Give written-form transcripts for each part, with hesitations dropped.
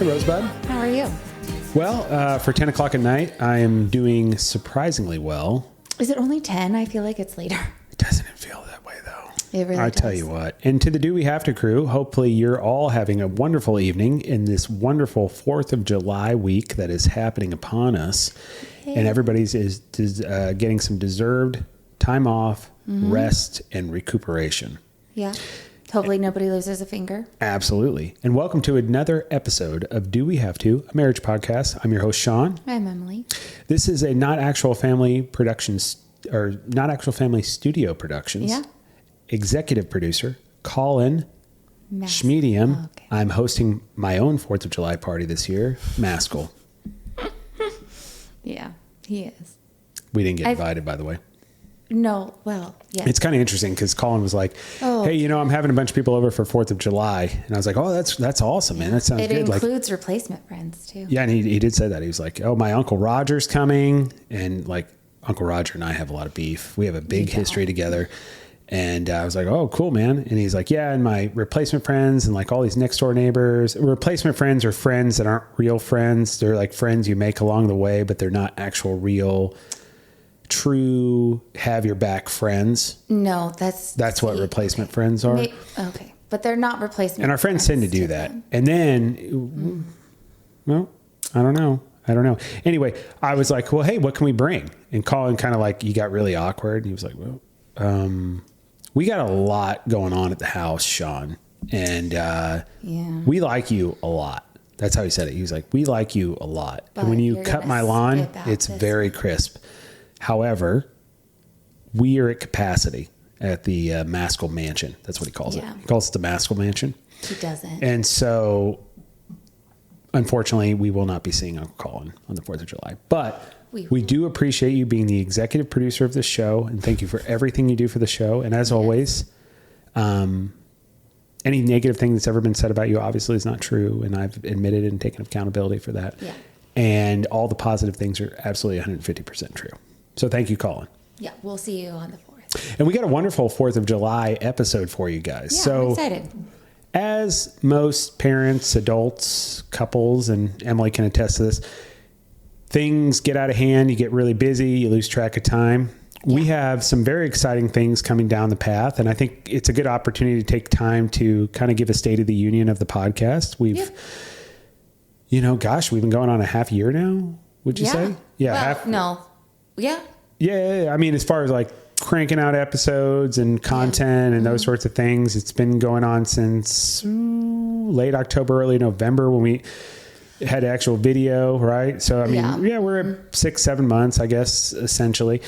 Hey, Rosebud. How are you? Well, for 10 o'clock at night, I am doing surprisingly well. Is it only 10? I feel like it's later. It doesn't feel that way, though. It really I does. tell you what. And to the Do We Have to crew, hopefully you're all having a wonderful evening in this wonderful 4th of July week that is happening upon us. Hey. And everybody's is getting some deserved time off, rest, and recuperation. Yeah. Hopefully nobody loses a finger. Absolutely. And welcome to another episode of Do We Have to, a marriage podcast. I'm your host, Sean. I'm Emily. This is a not actual family productions or not actual family studio productions. Yeah. Executive producer, Colin Schmedium. Okay. I'm hosting my own 4th of July party this year, Maskell. Yeah, he is. We didn't get invited, by the way. No, well, yeah. It's kind of interesting because Colin was like, Oh. hey, I'm having a bunch of people over for 4th of July. And I was like, oh, that's awesome, man. That sounds It good. includes replacement friends, too. Yeah, and he did say that. He was like, oh, my Uncle Roger's coming. And like Uncle Roger and I have a lot of beef. We have a big history together. And I was like, oh, cool, man. And he's like, yeah, and my replacement friends and like all these next door neighbors. Replacement friends are friends that aren't real friends. They're like friends you make along the way, but they're not actual real true have your back friends. No, that's what replacement friends are. Okay, but they're not replacement And our friends tend to do that. And then, well, I don't know. Anyway, I was like, well, hey, what can we bring? And Colin kind of like, he got really awkward. And he was like, well, we got a lot going on at the house, Sean. And we like you a lot. That's how he said it. He was like, we like you a lot. But and when you cut my lawn, it's very crisp. However, we are at capacity at the Maskell Mansion. That's what he calls it. He calls it the Maskell Mansion. He doesn't. And so, unfortunately, we will not be seeing Uncle Colin on the 4th of July. But we do appreciate you being the executive producer of this show. And thank you for everything you do for the show. And as always, any negative thing that's ever been said about you obviously is not true. And I've admitted and taken accountability for that. Yeah. And all the positive things are absolutely 150% true. So thank you, Colin. Yeah, we'll see you on the 4th. And we got a wonderful 4th of July episode for you guys. Yeah, so I'm excited. As most parents, adults, couples, and Emily can attest to this, things get out of hand. You get really busy. You lose track of time. Yeah. We have some very exciting things coming down the path. And I think it's a good opportunity to take time to kind of give a state of the union of the podcast. We've, we've been going on a half year now, would you say? Yeah. Well, no. Yeah. Yeah. I mean, as far as like cranking out episodes and content and those sorts of things, it's been going on since late October, early November when we had actual video, right? So, I mean, we're at 6-7 months, I guess, essentially.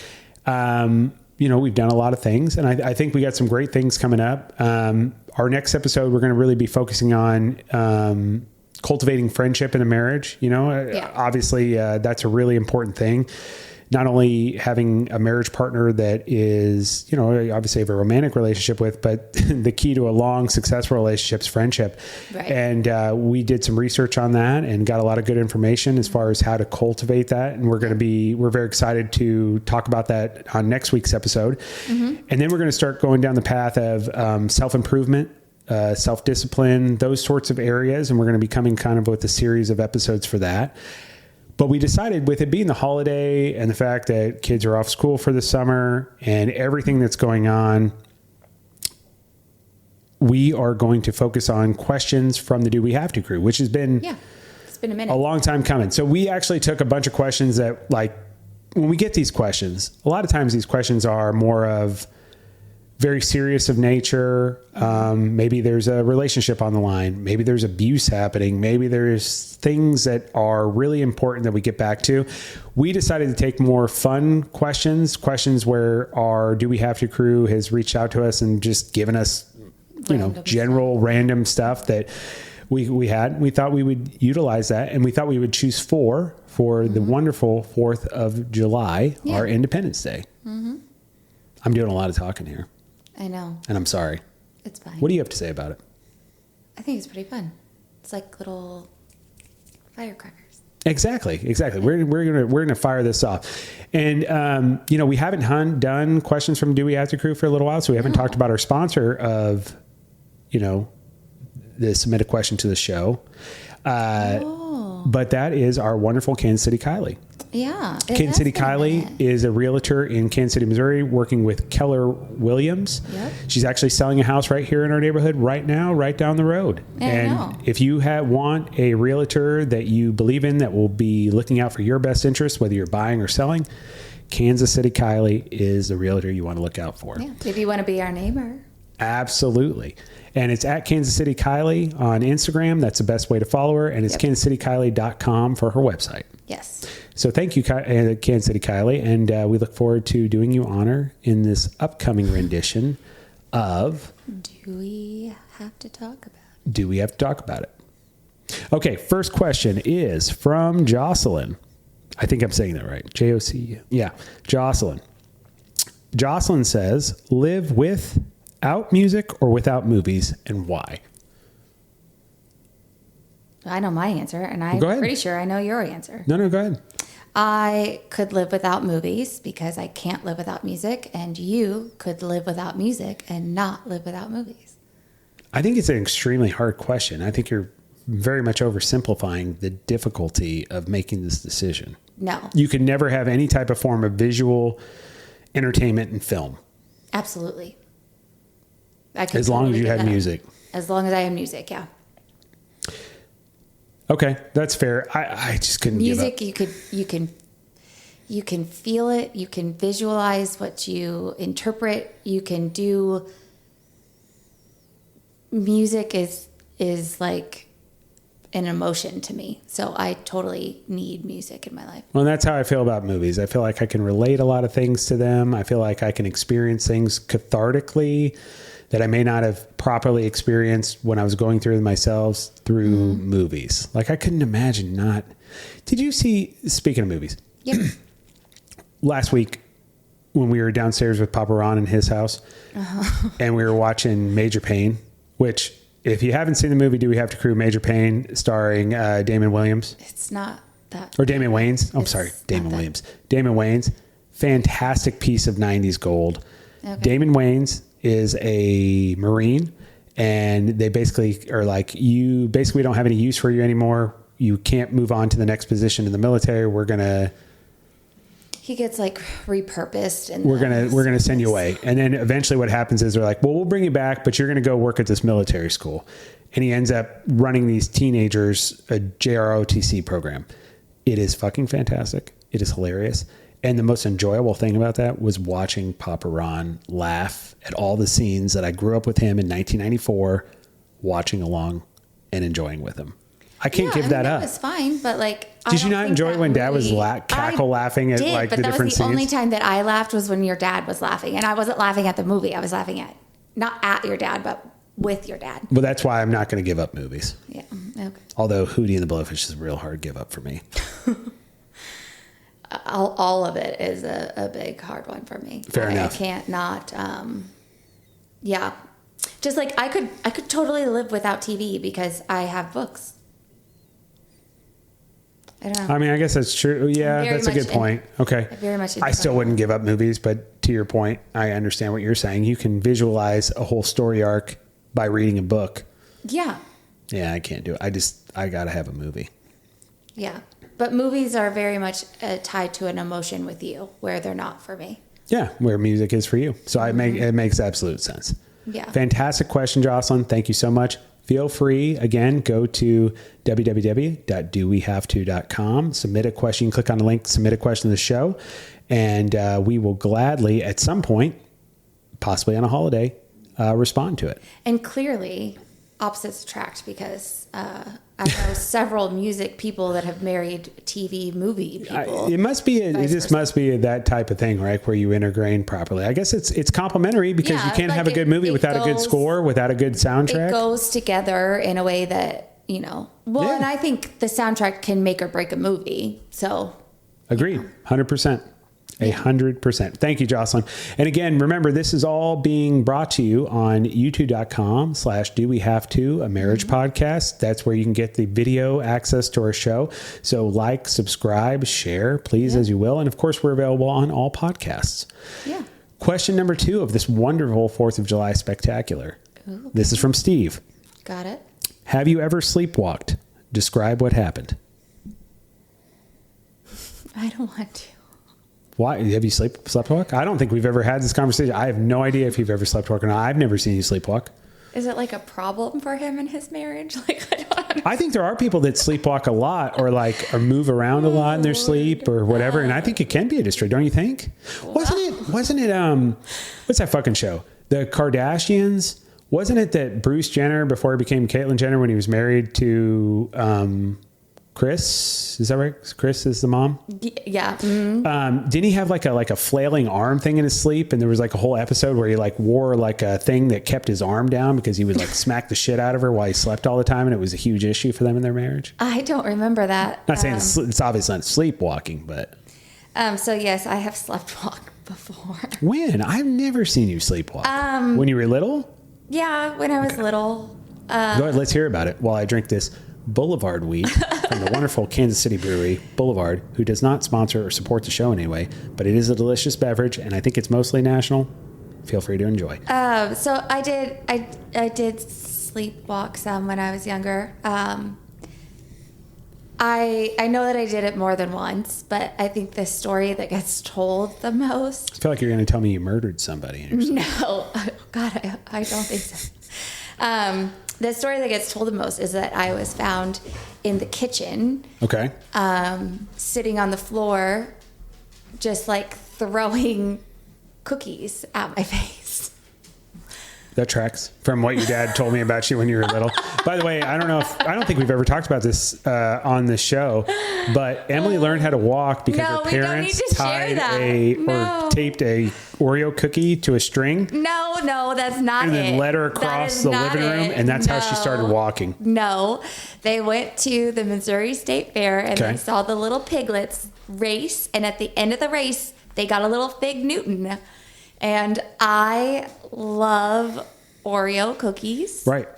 We've done a lot of things, and I think we got some great things coming up. Our next episode, we're going to really be focusing on cultivating friendship in a marriage. Obviously, that's a really important thing. Not only having a marriage partner that is, obviously have a romantic relationship with, but the key to a long, successful relationship is friendship. Right. And we did some research on that and got a lot of good information as far as how to cultivate that. And we're very excited to talk about that on next week's episode. Mm-hmm. And then we're going to start going down the path of self-improvement, self-discipline, those sorts of areas. And we're going to be coming kind of with a series of episodes for that. But we decided, with it being the holiday and the fact that kids are off school for the summer and everything that's going on, we are going to focus on questions from the Do We Have to crew, which has been, it's been a minute, a long time coming. So we actually took a bunch of questions that, like, when we get these questions, a lot of times these questions are more of very serious of nature. Maybe there's a relationship on the line. Maybe there's abuse happening. Maybe there's things that are really important that we get back to. We decided to take more fun questions where our Do We Have to crew has reached out to us and just given us, general random stuff that we had. We thought we would utilize that, and we thought we would choose 4 for the wonderful 4th of July, our Independence Day. Mm-hmm. I'm doing a lot of talking here. I know. And I'm sorry. It's fine. What do you have to say about it? I think it's pretty fun. It's like little firecrackers. Exactly. We're gonna fire this off, and we haven't done questions from Do We Have to crew for a little while, so we haven't talked about our sponsor of, the submit a question to the show. But that is our wonderful Kansas City Kylie. Yeah. Kansas City Kylie is a realtor in Kansas City, Missouri, working with Keller Williams. Yep. She's actually selling a house right here in our neighborhood right now, right down the road. Yeah, and I know. if you want a realtor that you believe in that will be looking out for your best interest, whether you're buying or selling, Kansas City Kylie is the realtor you want to look out for. Yeah. If you want to be our neighbor. Absolutely. And it's at Kansas City Kylie on Instagram. That's the best way to follow her. And it's kansascitykylie.com for her website. Yes. So thank you, Kansas City Kylie. And we look forward to doing you honor in this upcoming rendition of Do we have to talk about it? Do We Have to Talk About It? Okay, first question is from Jocelyn. I think I'm saying that right. J-O-C. Yeah, Jocelyn. Jocelyn says, live without music or without movies, and why? I know my answer, and I'm Go ahead. pretty sure I know your answer. No, go ahead. I could live without movies because I can't live without music, and you could live without music and not live without movies. I think it's an extremely hard question. I think you're very much oversimplifying the difficulty of making this decision. No. You can never have any type of form of visual entertainment and film. Absolutely. I could As long as totally you do have that. music. As long as I have music, yeah. Okay, that's fair. I just couldn't Music, give up. you can feel it. You can visualize what you interpret. You can do. Music is like an emotion to me. So I totally need music in my life. Well, that's how I feel about movies. I feel like I can relate a lot of things to them. I feel like I can experience things cathartically that I may not have properly experienced when I was going through them myself through movies. Like I couldn't imagine not. Did you see, speaking of movies, Yep. last week when we were downstairs with Papa Ron in his house and we were watching Major Payne, which if you haven't seen the movie, Do We Have to Crew Major Payne starring Damon Williams? It's not that. Or Damon Wayans. I'm It's sorry, not Damon that. Williams. Damon Wayans, fantastic piece of 90s gold. Okay. Damon Wayans is a Marine, and they basically are like, you basically don't have any use for you anymore. You can't move on to the next position in the military. He gets like repurposed and We're gonna send you away. And then eventually what happens is they're like, well, we'll bring you back, but you're gonna go work at this military school. And he ends up running these teenagers a JROTC program. It is fucking fantastic. It is hilarious. And the most enjoyable thing about that was watching Papa Ron laugh at all the scenes that I grew up with him in 1994, watching along and enjoying with him. I can't give that up. It was fine, but like, Did you not enjoy when Dad was laughing at like the different scenes? The only time that I laughed was when your dad was laughing, and I wasn't laughing at the movie. I was laughing at not at your dad, but with your dad. Well, that's why I'm not going to give up movies. Yeah. Okay. Although Hootie and the Blowfish is a real hard give up for me. All of it is a big hard one for me. Fair enough. I can't not. Yeah. Just like I could totally live without TV because I have books. I don't know. I mean, I guess that's true. Yeah, very that's a good much point. Okay. very much I still wouldn't give up movies, but to your point, I understand what you're saying. You can visualize a whole story arc by reading a book. Yeah. Yeah, I can't do it. I got to have a movie. Yeah. But movies are very much tied to an emotion with you, where they're not for me. Yeah, where music is for you. So it makes absolute sense. Yeah. Fantastic question, Jocelyn. Thank you so much. Feel free, again, go to www.dowehavето.com. Submit a question. Click on the link, submit a question to the show. And we will gladly, at some point, possibly on a holiday, respond to it. And clearly, opposites attract because I know several music people that have married TV movie people. It must be. It just must be that type of thing, right? Where you integrate properly. I guess it's complementary because you can't have a good movie without a good score, without a good soundtrack. It goes together in a way that Well, Yeah. and I think the soundtrack can make or break a movie. So Agreed. 100%. 100%. Thank you, Jocelyn. And again, remember, this is all being brought to you on youtube.com/Do We Have To, a marriage podcast. That's where you can get the video access to our show. So like, subscribe, share, please, as you will. And of course, we're available on all podcasts. yeah. Question number 2 of this wonderful 4th of July spectacular. Ooh. This is from Steve. Got it. Have you ever sleepwalked? Describe what happened. I don't want to. Why? Have you sleptwalk? I don't think we've ever had this conversation. I have no idea if you've ever sleptwalk or not. I've never seen you sleepwalk. Is it like a problem for him in his marriage? Like, I don't understand. I think there are people that sleepwalk a lot or move around a lot in their sleep or whatever. And I think it can be a distraction, don't you think? Wasn't it, what's that fucking show? The Kardashians? Wasn't it that Bruce Jenner, before he became Caitlyn Jenner, when he was married to, Chris, is that right? Chris is the mom. Yeah. Mm-hmm. Didn't he have like a flailing arm thing in his sleep? And there was like a whole episode where he like wore like a thing that kept his arm down because he would like smack the shit out of her while he slept all the time, and it was a huge issue for them in their marriage. I don't remember that. Not saying it's obviously not sleepwalking, but. So yes, I have sleptwalked before. When? I've never seen you sleepwalk. When you were little? Yeah, when I was little. Go ahead, let's hear about it while I drink this Boulevard wheat from the wonderful Kansas City brewery, Boulevard, who does not sponsor or support the show in any way, but it is a delicious beverage, and I think it's mostly national. Feel free to enjoy. So I did sleepwalk some when I was younger. I know that I did it more than once, but I think the story that gets told the most. I feel like you're going to tell me you murdered somebody in your sleep. No, God, I don't think so. The story that gets told the most is that I was found in the kitchen. Okay. Sitting on the floor, just like throwing cookies at my face. That tracks from what your dad told me about you when you were little. By the way, I don't think we've ever talked about this on this show, but Emily learned how to walk because her parents taped a Oreo cookie to a string. No, that's not it. And then led her across the living room, and that's how she started walking. No, they went to the Missouri State Fair and they saw the little piglets race, and at the end of the race, they got a little Fig Newton. And I love Oreo cookies. Right.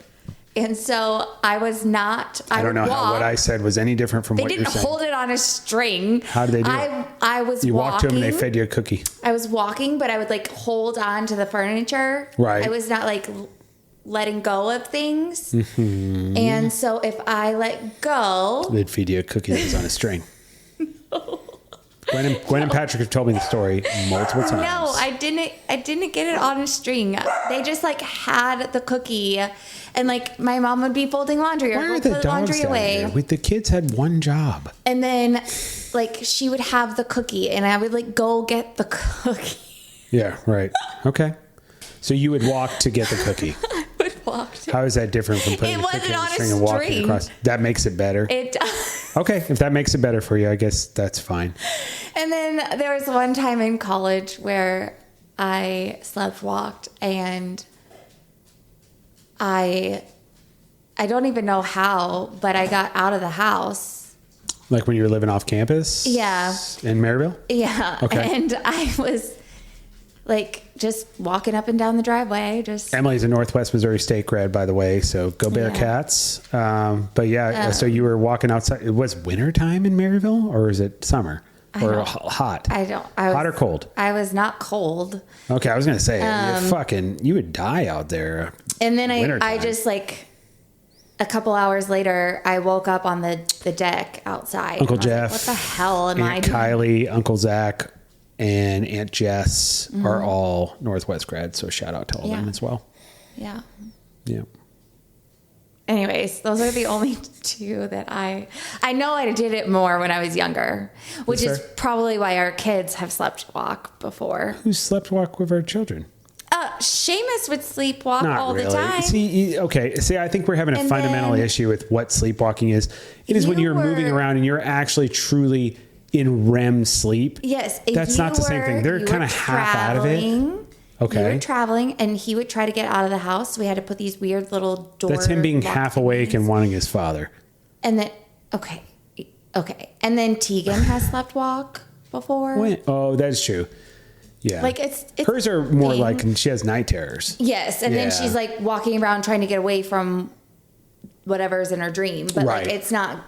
And so I was not. I don't know how what I said was any different from what you're saying. They didn't hold it on a string. How did they do it? I was You walking. walked to them and they fed you a cookie. I was walking, but I would like hold on to the furniture. Right. I was not like letting go of things. Mm-hmm. And so if I let go, they'd feed you a cookie that was on a string. No. Gwen and Patrick have told me the story multiple times. No, I didn't get it on a string. They just like had the cookie, and like my mom would be folding laundry or go put laundry away. The kids had one job, and then like she would have the cookie, and I would like go get the cookie. Yeah, right. Okay, so you would walk to get the cookie. I would walk. How is that different from putting the cookie on a string and walking across? That makes it better. It does. Okay, if that makes it better for you, I guess that's fine. And then there was one time in college where I sleptwalked, and I don't even know how, but I got out of the house. Like when you were living off campus? Yeah. In Maryville? Yeah. Okay. And I was like just walking up and down the driveway. Emily's a Northwest Missouri State grad, by the way, so go Bearcats. But yeah, so you were walking outside. It was wintertime in Maryville, or is it summer? Or hot? Hot or cold? I was not cold. Okay, I was going to say, you would die out there. And then I just like, a couple hours later, I woke up on the deck outside. Uncle Jeff. Like, what the hell am Aunt I doing? Kylie, Uncle Zach, and Aunt Jess are all Northwest grads, so shout out to all them as well. Yeah. Yeah. Anyways, those are the only two that I know I did it more when I was younger, which is probably why our kids have sleptwalk before. Who sleptwalk with our children? Seamus would sleepwalk all the time. See, I think we're having a fundamental issue with what sleepwalking is. It is when you're moving around and you're actually truly in REM sleep. Yes. That's not the same thing. They're kind of half out of it. Okay. We were traveling, and he would try to get out of the house. So we had to put these weird little doors. That's him being half awake and wanting his father. And then, okay. And then Tegan has sleptwalk before. Oh, that's true. Yeah. Like it's hers are more like she has night terrors. Yes, and then she's like walking around trying to get away from whatever's in her dream, but like it's not.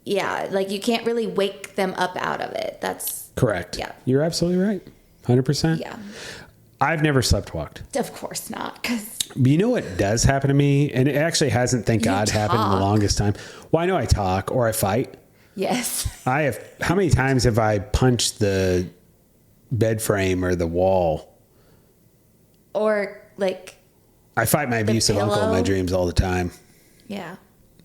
Like you can't really wake them up out of it. That's correct. Yeah, you're absolutely right. 100%. Yeah. I've never sleptwalked. Of course not. Because You know what does happen to me? And it actually hasn't, thank God, happened in the longest time. Well, I know I talk or I fight. yes. How many times have I punched the bed frame or the wall? Or like, I fight my abusive uncle in my dreams all the time. yeah.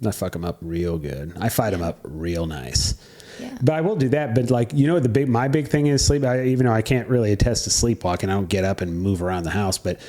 I fuck him up real good. I fight him up real nice. Yeah. But I will do that. But like, you know, my big thing is sleep. Even though I can't really attest to sleepwalking, I don't get up and move around the house, but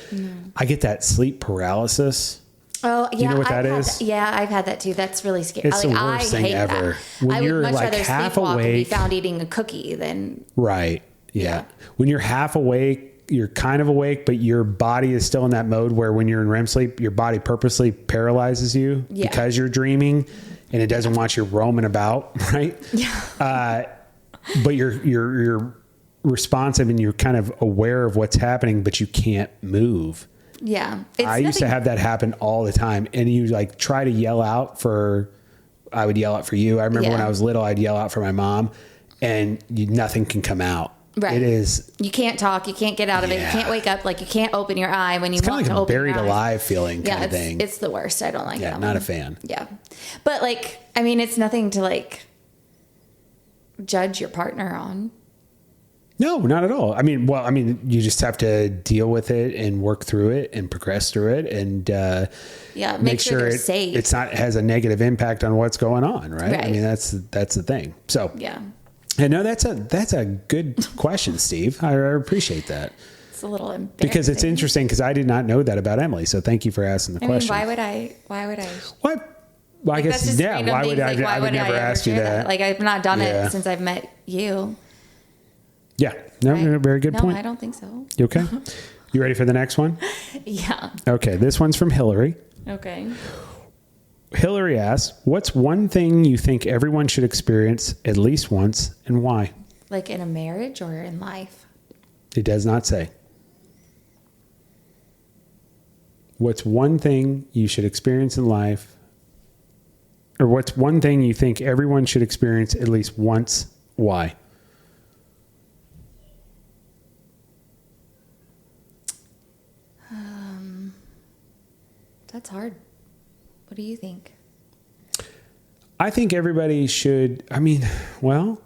I get that sleep paralysis. Oh, yeah. Do you know what that is? Yeah, I've had that too. That's really scary. It's the worst thing ever. When I you're would much like rather half sleepwalk and be awake. found eating a cookie than. Right. Yeah. When you're half awake, you're kind of awake, but your body is still in that mode where when you're in REM sleep, your body purposely paralyzes you because you're dreaming and it doesn't want you roaming about. Right. Yeah. But you're responsive and you're kind of aware of what's happening, but you can't move. Yeah. I used to have that happen all the time. And you like try to yell out I would yell out for you. I remember when I was little, I'd yell out for my mom and nothing can come out. Right. It is. You can't talk. You can't get out of it. You can't wake up. Like you can't open your eye when you It's want kind to of like open a buried your eyes. alive feeling kind of thing. It's the worst. I don't like it. Yeah, not a fan. Yeah. But like, I mean, it's nothing to like judge your partner on. No, not at all. I mean, you just have to deal with it and work through it and progress through it and make sure they're safe. It's not has a negative impact on what's going on, right? I mean, that's the thing. So yeah. And no, that's a good question, Steve. I appreciate that. It's a little embarrassing. Because it's interesting because I did not know that about Emily. So thank you for asking the question. Why would I? What? Well, I guess, yeah. Why would I? I would never ask you that. Like, I've not done it since I've met you. Yeah. No, very good point. No, I don't think so. You okay? You ready for the next one? Yeah. Okay. This one's from Hillary. Okay. Hillary asks, what's one thing you think everyone should experience at least once and why? Like in a marriage or in life? It does not say. What's one thing you should experience in life, or what's one thing you think everyone should experience at least once? Why? That's hard. What do you think? I think everybody should. I mean, well,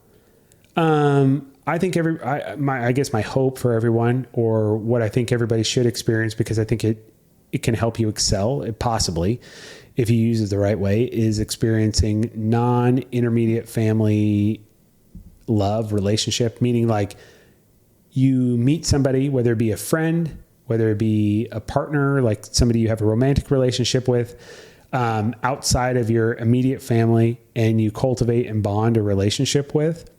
I think I guess my hope for everyone, or what I think everybody should experience, because I think it can help you excel, possibly, if you use it the right way, is experiencing non-intermediate family love relationship, meaning like you meet somebody, whether it be a friend, whether it be a partner, like somebody you have a romantic relationship with, outside of your immediate family, and you cultivate and bond a relationship with.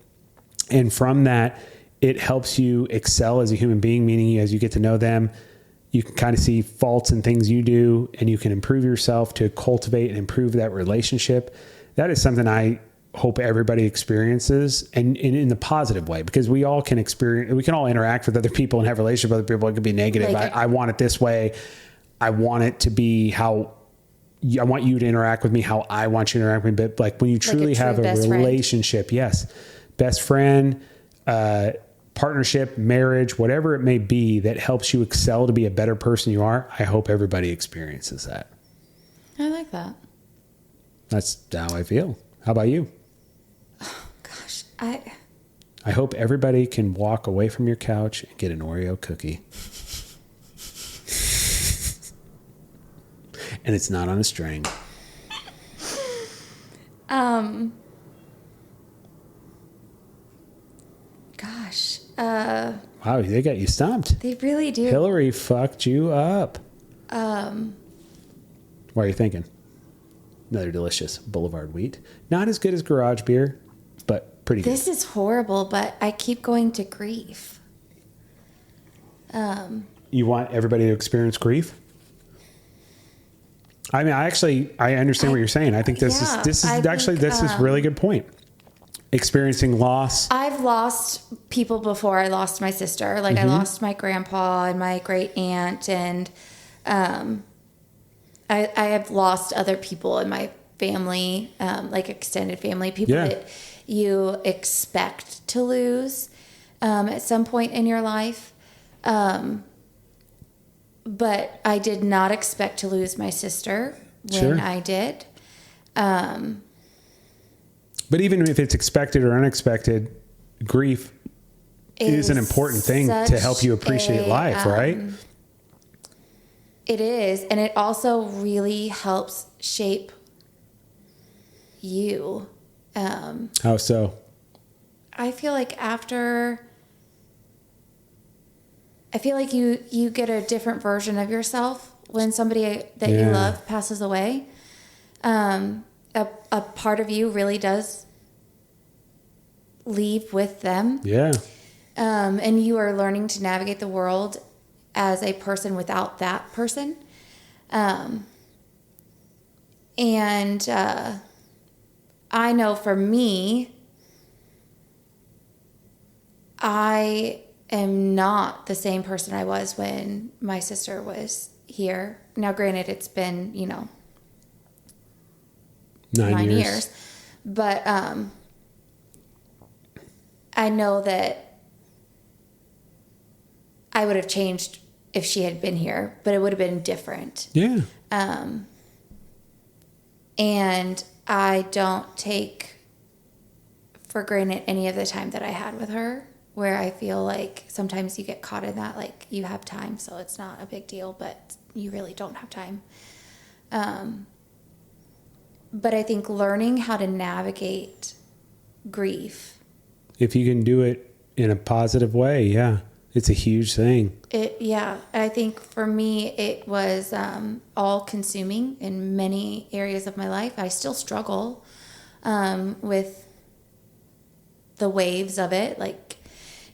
And from that, it helps you excel as a human being, meaning as you get to know them, you can kind of see faults and things you do, and you can improve yourself to cultivate and improve that relationship. That is something I hope everybody experiences, and in the positive way, because we all can experience, we can all interact with other people and have relationships with other people. It could be negative. Like, I want it this way. I want it to be how I want you to interact with me, how I want you to interact with me. But like when you truly have a relationship, yes, best friend, partnership, marriage, whatever it may be that helps you excel to be a better person you are, I hope everybody experiences that. I like that. That's how I feel. How about you? Oh, gosh. I hope everybody can walk away from your couch and get an Oreo cookie. And it's not on a string. Gosh. Wow, they got you stumped. They really do. Hillary fucked you up. What are you thinking? Another delicious Boulevard wheat. Not as good as garage beer, but pretty good. This is horrible, but I keep going to grief. You want everybody to experience grief? I mean, I understand what you're saying. I think this is a really good point. Experiencing loss. I've lost people before. I lost my sister. Like I lost my grandpa and my great aunt, and I have lost other people in my family, like extended family, people that you expect to lose at some point in your life. but I did not expect to lose my sister when I did. But even if it's expected or unexpected, grief is an important thing to help you appreciate life, right? It is. And it also really helps shape you. How so? I feel like you get a different version of yourself when somebody that you love passes away. A part of you really does leave with them. Yeah. And you are learning to navigate the world as a person without that person. And I know for me, I am not the same person I was when my sister was here. Now, granted, it's been, 9 years. But I know that I would have changed if she had been here, but it would have been different. Yeah. And I don't take for granted any of the time that I had with her, where I feel like sometimes you get caught in that, like you have time, so it's not a big deal, but you really don't have time. But I think learning how to navigate grief. If you can do it in a positive way, yeah, it's a huge thing. I think for me, it was all consuming in many areas of my life. I still struggle with the waves of it. Like,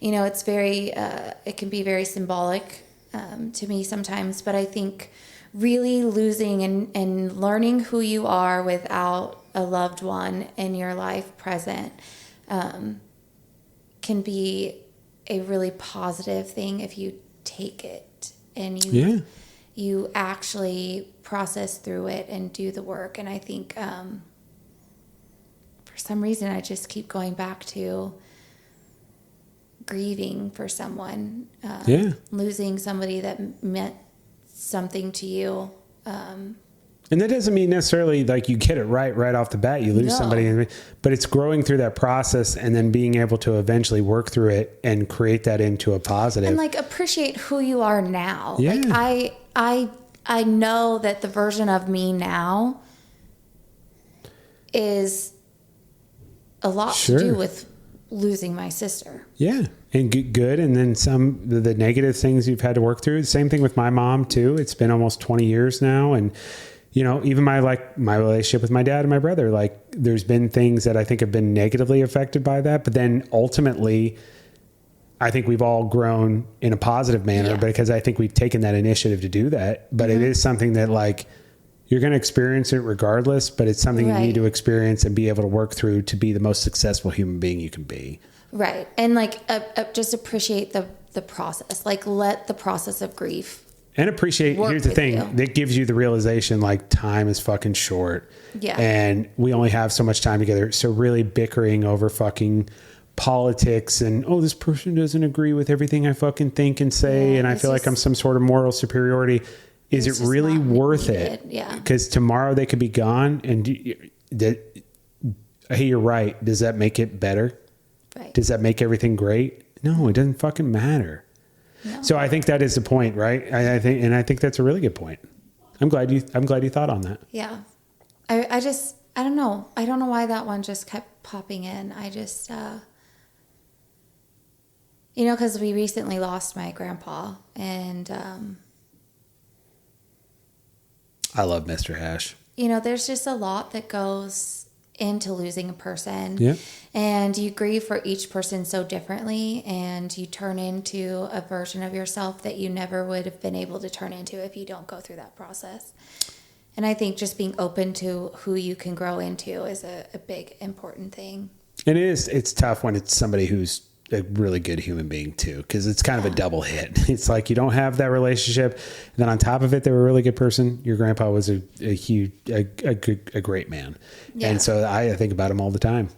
it's very, it can be very symbolic to me sometimes, but I think really losing and learning who you are without a loved one in your life present can be a really positive thing if you take it and you actually process through it and do the work. And I think for some reason I just keep going back to grieving for someone, losing somebody that meant something to you. And that doesn't mean necessarily like you get it right off the bat, you lose somebody, but it's growing through that process and then being able to eventually work through it and create that into a positive. And like appreciate who you are now. Yeah. Like I know that the version of me now is a lot to do with losing my sister. Yeah. And good. And then the negative things you've had to work through. Same thing with my mom too. It's been almost 20 years now. And, even my relationship with my dad and my brother, like there's been things that I think have been negatively affected by that. But then ultimately, I think we've all grown in a positive manner because I think we've taken that initiative to do that. But it is something that like, you're going to experience it regardless, but it's something you need to experience and be able to work through to be the most successful human being you can be. Right. And like, just appreciate the process, like let the process of grief and appreciate. Here's the thing that gives you the realization, like time is fucking short. Yeah. And we only have so much time together. So really bickering over fucking politics and, this person doesn't agree with everything I fucking think and say. And I feel like I'm some sort of moral superiority. Is it really worth it? Yeah. Because tomorrow they could be gone and hey, you're right. Does that make it better? Right. Does that make everything great? No, it doesn't fucking matter. No. So I think that is the point, right? I think that's a really good point. I'm glad you thought on that. Yeah. I don't know. I don't know why that one just kept popping in. I just, because we recently lost my grandpa and, I love Mr. Hash. There's just a lot that goes into losing a person. Yeah. And you grieve for each person so differently, and you turn into a version of yourself that you never would have been able to turn into if you don't go through that process. And I think just being open to who you can grow into is a big, important thing. It is. It's tough when it's somebody who's a really good human being too, because it's kind of a double hit. It's like you don't have that relationship, and then on top of it, they were a really good person. Your grandpa was a great man, and so I think about him all the time.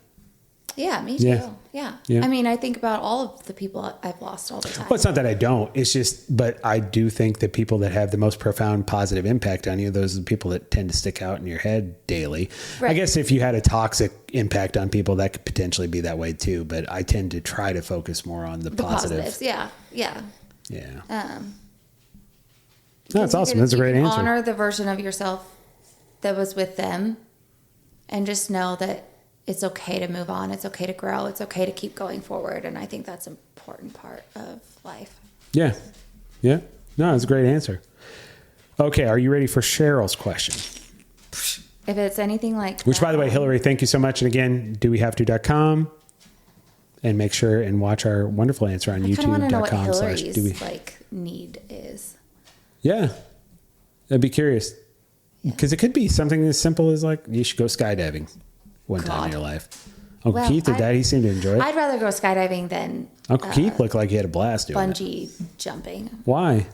Yeah, me too. Yeah. Yeah. I mean, I think about all of the people I've lost all the time. Well, it's not that I don't. It's just, but I do think that people that have the most profound positive impact on you, those are the people that tend to stick out in your head daily. Right. I guess if you had a toxic impact on people, that could potentially be that way too. But I tend to try to focus more on the positives. Yeah. Yeah. No, that's awesome. That's a great answer. Honor the version of yourself that was with them, and just know that it's okay to move on. It's okay to grow. It's okay to keep going forward. And I think that's an important part of life. Yeah. Yeah. No, that's a great answer. Okay. Are you ready for Cheryl's question? If it's anything like Which, by the way, Hillary, thank you so much. And again, dowehavto.com, and make sure and watch our wonderful answer on YouTube.com. I want to know what Hillary's need is. Yeah. I'd be curious. Because it could be something as simple as you should go skydiving one time in your life. Uncle Keith did that. He seemed to enjoy it. I'd rather go skydiving than Uncle Keith looked like he had a blast doing bungee jumping. Why?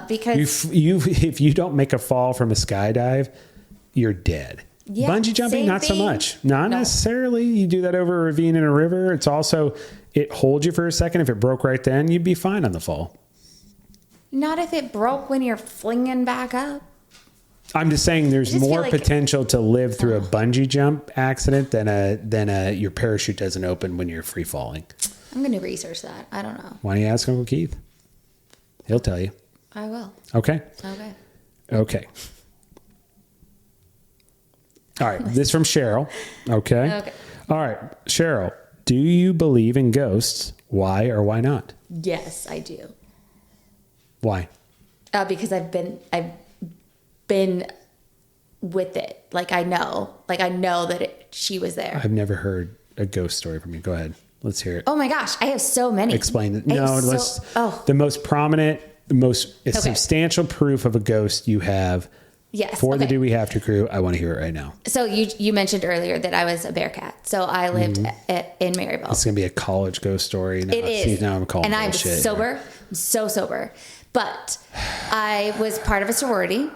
Because if you don't make a fall from a skydive, you're dead. Yeah, bungee jumping, not so much. Not necessarily. You do that over a ravine in a river. It's also, it holds you for a second. If it broke right then, you'd be fine on the fall. Not if it broke when you're flinging back up. I'm just saying there's more potential to live through a bungee jump accident than your parachute doesn't open when you're free falling. I'm going to research that. I don't know. Why don't you ask Uncle Keith? He'll tell you. I will. Okay. All right. This from Cheryl. Okay. All right. Cheryl, do you believe in ghosts? Why or why not? Yes, I do. Why? Because I've been with it. I know that she was there. I've never heard a ghost story from you. Go ahead. Let's hear it. Oh my gosh. I have so many. Explain it. The most prominent, substantial proof of a ghost you have. Yes. For the Do We Have To crew. I want to hear it right now. So you mentioned earlier that I was a Bearcat. So I lived in Maryville. It's going to be a college ghost story. It is. See, now I'm calling and I'm sober. I'm so sober. But I was part of a sorority.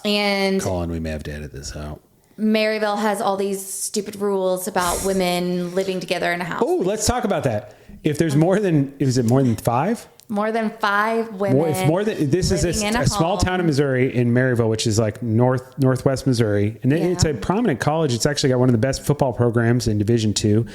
And Colin, we may have to edit this out. Maryville has all these stupid rules about women living together in a house. Oh, let's talk about that. If there's is it more than 5? More than 5 women. This is a small town in Missouri, in Maryville, which is northwest Missouri. And it's a prominent college. It's actually got one of the best football programs in Division II.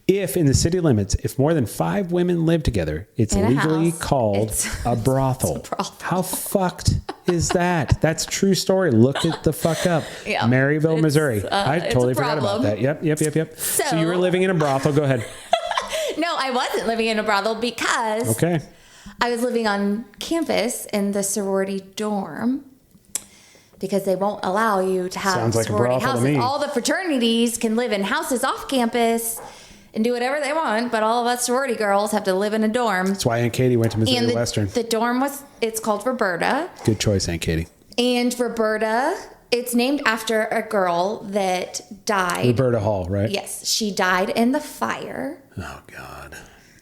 If in the city limits, if more than 5 women live together, it's legally called a brothel. How fucked is that? That's a true story. Look it the fuck up. Yeah, Maryville, Missouri. I totally forgot about that. Yep. So you were living in a brothel. Go ahead. No, I wasn't living in a brothel because I was living on campus in the sorority dorm. Because they won't allow you to have sorority houses. All the fraternities can live in houses off campus and do whatever they want, but all of us sorority girls have to live in a dorm. That's why Aunt Katie went to Missouri Western. The dorm it's called Roberta. Good choice, Aunt Katie. And Roberta, it's named after a girl that died. Roberta Hall, right? Yes. She died in the fire. Oh, God.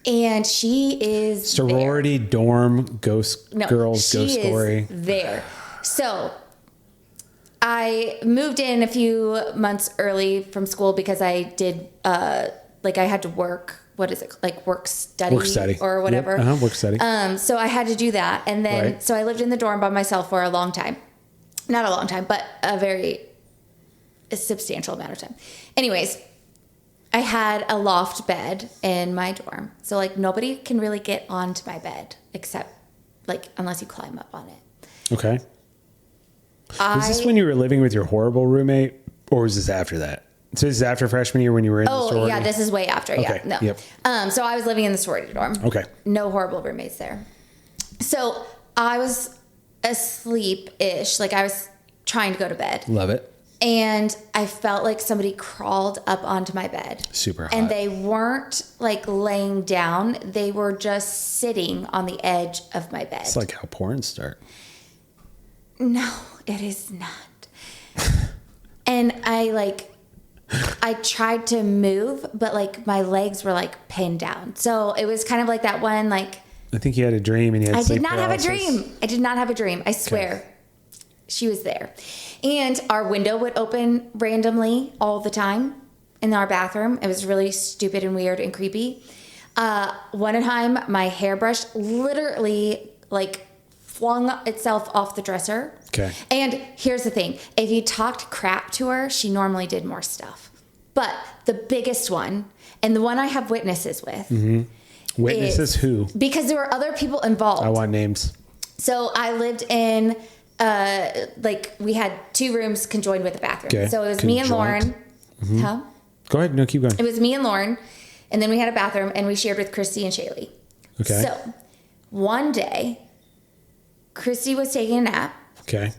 And she is sorority dorm girls ghost story. There. So I moved in a few months early from school because I did I had to work. What is it? Work study or whatever. Yep. Work study. So I had to do that. And then, so I lived in the dorm by myself for a long time. Not a long time, but a substantial amount of time. Anyways, I had a loft bed in my dorm. So nobody can really get onto my bed except unless you climb up on it. Okay. Was this when you were living with your horrible roommate, or was this after that? So this is after freshman year when you were in the sorority? Oh, yeah, this is way after. Okay. Yeah, no. Yep. So I was living in the sorority dorm. Okay. No horrible roommates there. So I was asleep-ish. I was trying to go to bed. Love it. And I felt like somebody crawled up onto my bed. Super hot. And they weren't laying down. They were just sitting on the edge of my bed. It's like how porns start. No, it is not. And I tried to move, but my legs were pinned down. So it was kind of like that one, I think you had a dream and you had sleep paralysis. I did not have a dream. I swear. Okay. She was there. And our window would open randomly all the time. in our bathroom. It was really stupid and weird and creepy. One time, my hairbrush literally like flung itself off the dresser. Okay. And here's the thing. If you talked crap to her, she normally did more stuff. But the biggest one, and the one I have witnesses with. Mm-hmm. Witnesses who? Because there were other people involved. I want names. So I lived in, we had 2 rooms conjoined with a bathroom. Okay. So it was me and Lauren. Mm-hmm. Huh? Go ahead. No, keep going. It was me and Lauren. And then we had a bathroom, and we shared with Christy and Shaylee. Okay. So one day, Christy was taking a nap. Okay.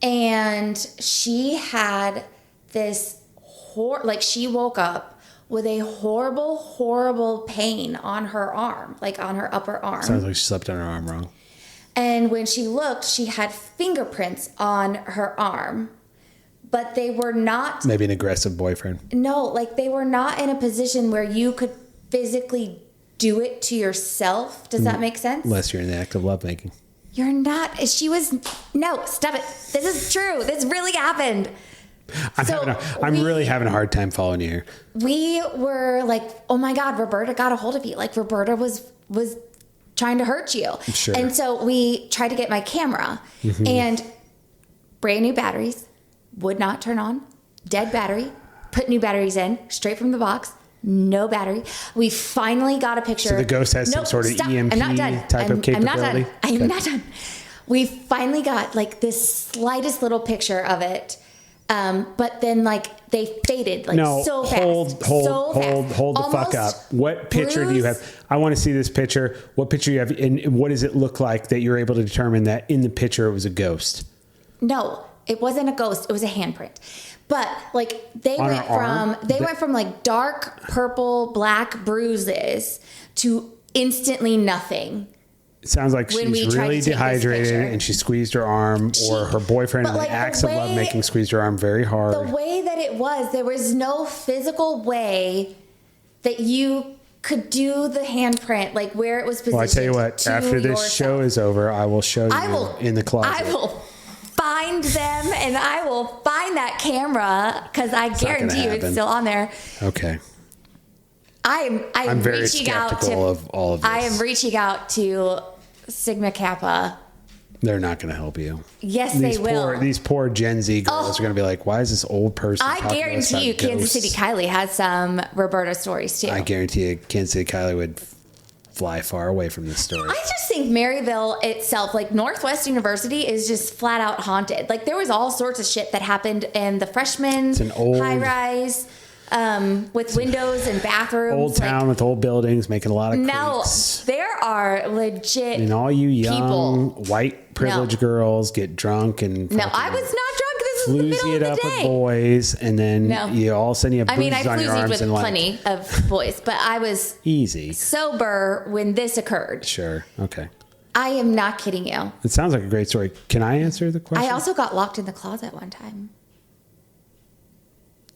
And she had this, she woke up with a horrible, horrible pain on her arm, like on her upper arm. Sounds like she slept on her arm wrong. And when she looked, she had fingerprints on her arm, but they were not... Maybe an aggressive boyfriend. No, like they were not in a position where you could physically do it to yourself. Does that make sense? Unless you're in the act of lovemaking. You're not... No, stop it. This is true. This really happened. I'm really having a hard time following you here. We were like, oh my God, Roberta got a hold of you. Like Roberta was trying to hurt you. Sure. And so we tried to get my camera and brand new batteries would not turn on. Dead battery. Put new batteries in straight from the box. No battery. We finally got a picture. So the ghost has some sort of EMP type of capability? I'm not done. We finally got like this slightest little picture of it. But then like they faded like so fast. Hold the fuck up. What picture do you have? I want to see this picture. What picture you have and what does it look like that you're able to determine that in the picture it was a ghost? No, it wasn't a ghost. It was a handprint. But like they went from like dark purple, black bruises to instantly nothing. It sounds like she's really dehydrated and she squeezed her arm, or her boyfriend in the acts of lovemaking squeezed her arm very hard. The way that it was, there was no physical way that you could do the handprint, like where it was positioned. Well, I tell you what, after this show is over, I will show you in the closet. I will find them and I will find that camera because I guarantee you it's still on there. Okay. I'm very reaching out to of all of this. I am reaching out to Sigma Kappa. They're not going to help you. Yes, they will. These poor Gen Z girls are going to be like, why is this old person I guarantee you Kansas City Kylie has some Roberta stories too. I guarantee you Kansas City Kylie would fly far away from this story. I just think Maryville itself, like Northwest University, is just flat out haunted. Like there was all sorts of shit that happened in the freshman high-rise. With windows and bathrooms. Old town with old buildings making a lot of creaks. No, there are legit and all you young people. White privileged girls get drunk and no, I was not drunk. This was the middle of the day. Floozy it up with boys, and then you all of a sudden you have bruises on your arms. With plenty of boys, but I was sober when this occurred. Sure, okay. I am not kidding you. It sounds like a great story. Can I answer the question? I also got locked in the closet one time.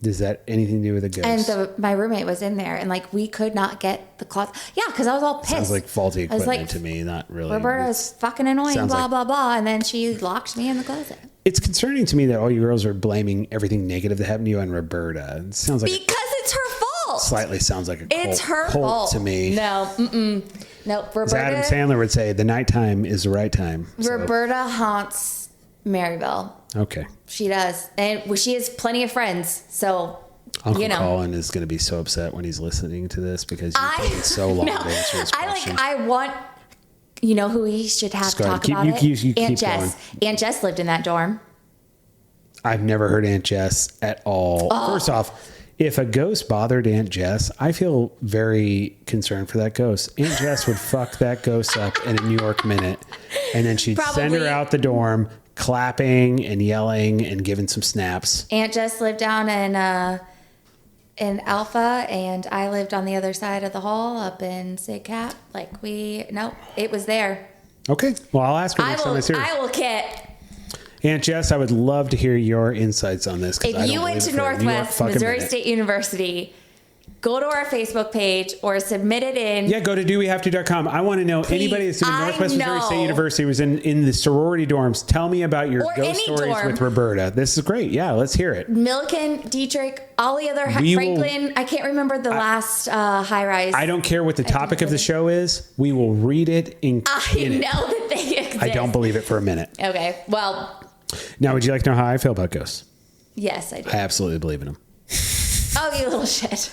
Does that anything to do with a ghost? And my roommate was in there, and like we could not get the closet. Yeah, because I was all pissed. Sounds like faulty equipment to me. Not really. Roberta was fucking annoying. Blah blah blah, and then she locked me in the closet. It's concerning to me that all you girls are blaming everything negative that happened to you on Roberta. It sounds like because it's her fault. Slightly sounds like a cult. It's her cult fault to me. No, no. Roberta, as Adam Sandler would say, the nighttime is the right time. Roberta haunts Maryville. Okay, she does, and she has plenty of friends. So. Uncle Colin is going to be so upset when he's listening to this because you've taken so long to answer this question. I want, you know who he should have talk about it? Aunt Jess. Aunt Jess lived in that dorm. I've never heard Aunt Jess at all. Oh. First off, if a ghost bothered Aunt Jess, I feel very concerned for that ghost. Aunt Jess would fuck that ghost up in a New York minute, and then she'd send her out the dorm clapping and yelling and giving some snaps. Aunt Jess lived down in Alpha, and I lived on the other side of the hall up in Sig Cap. It was there. Okay. Well, I'll ask her next time I see her. I will kid. Aunt Jess, I would love to hear your insights on this. If you went to Northwest Missouri State University, go to our Facebook page or submit it in. Yeah, go to dowehavето.com. I want to know anybody that's in Northwest Missouri State University was in the sorority dorms. Tell me about your ghost stories with Roberta. This is great. Yeah, let's hear it. Milliken, Dietrich, all the other Franklin. I can't remember the last high rise. I don't care what the topic of the show is. We will read it in. I know that they exist. I don't believe it for a minute. Okay, well. Now, would you like to know how I feel about ghosts? Yes, I do. I absolutely believe in them. Oh, you little shit.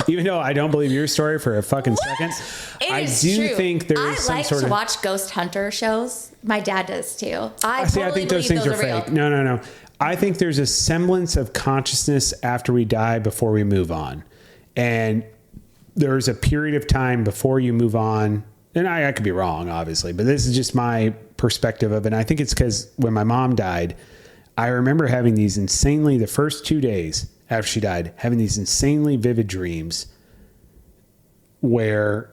Even though I don't believe your story for a fucking second, I do think there is some sort of... I like to watch ghost hunter shows. My dad does too. I think those things are fake. No. I think there's a semblance of consciousness after we die before we move on. And there's a period of time before you move on. And I could be wrong, obviously, but this is just my perspective of it. And I think it's because when my mom died, I remember having these the first 2 days after she died, having these insanely vivid dreams where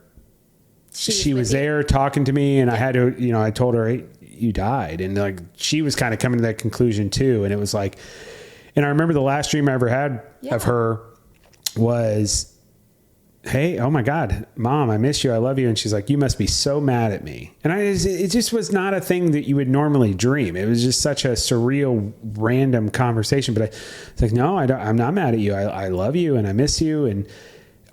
she was there talking to me, and I had to, I told her, hey, you died. And like, she was kind of coming to that conclusion too. And it was like, and I remember the last dream I ever had of her was, hey, oh my God, Mom, I miss you. I love you. And she's like, you must be so mad at me. And it just was not a thing that you would normally dream. It was just such a surreal, random conversation. But it's like, no, I'm not mad at you. I love you and I miss you. And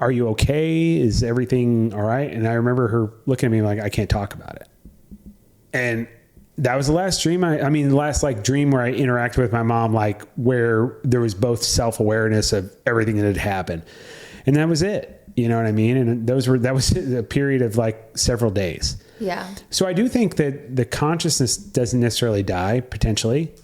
are you okay? Is everything all right? And I remember her looking at me like, I can't talk about it. And that was the last dream. I mean, the last like dream where I interacted with my mom, like where there was both self-awareness of everything that had happened. And that was it. You know what I mean? And that was a period of like several days. Yeah. So I do think that the consciousness doesn't necessarily die, potentially.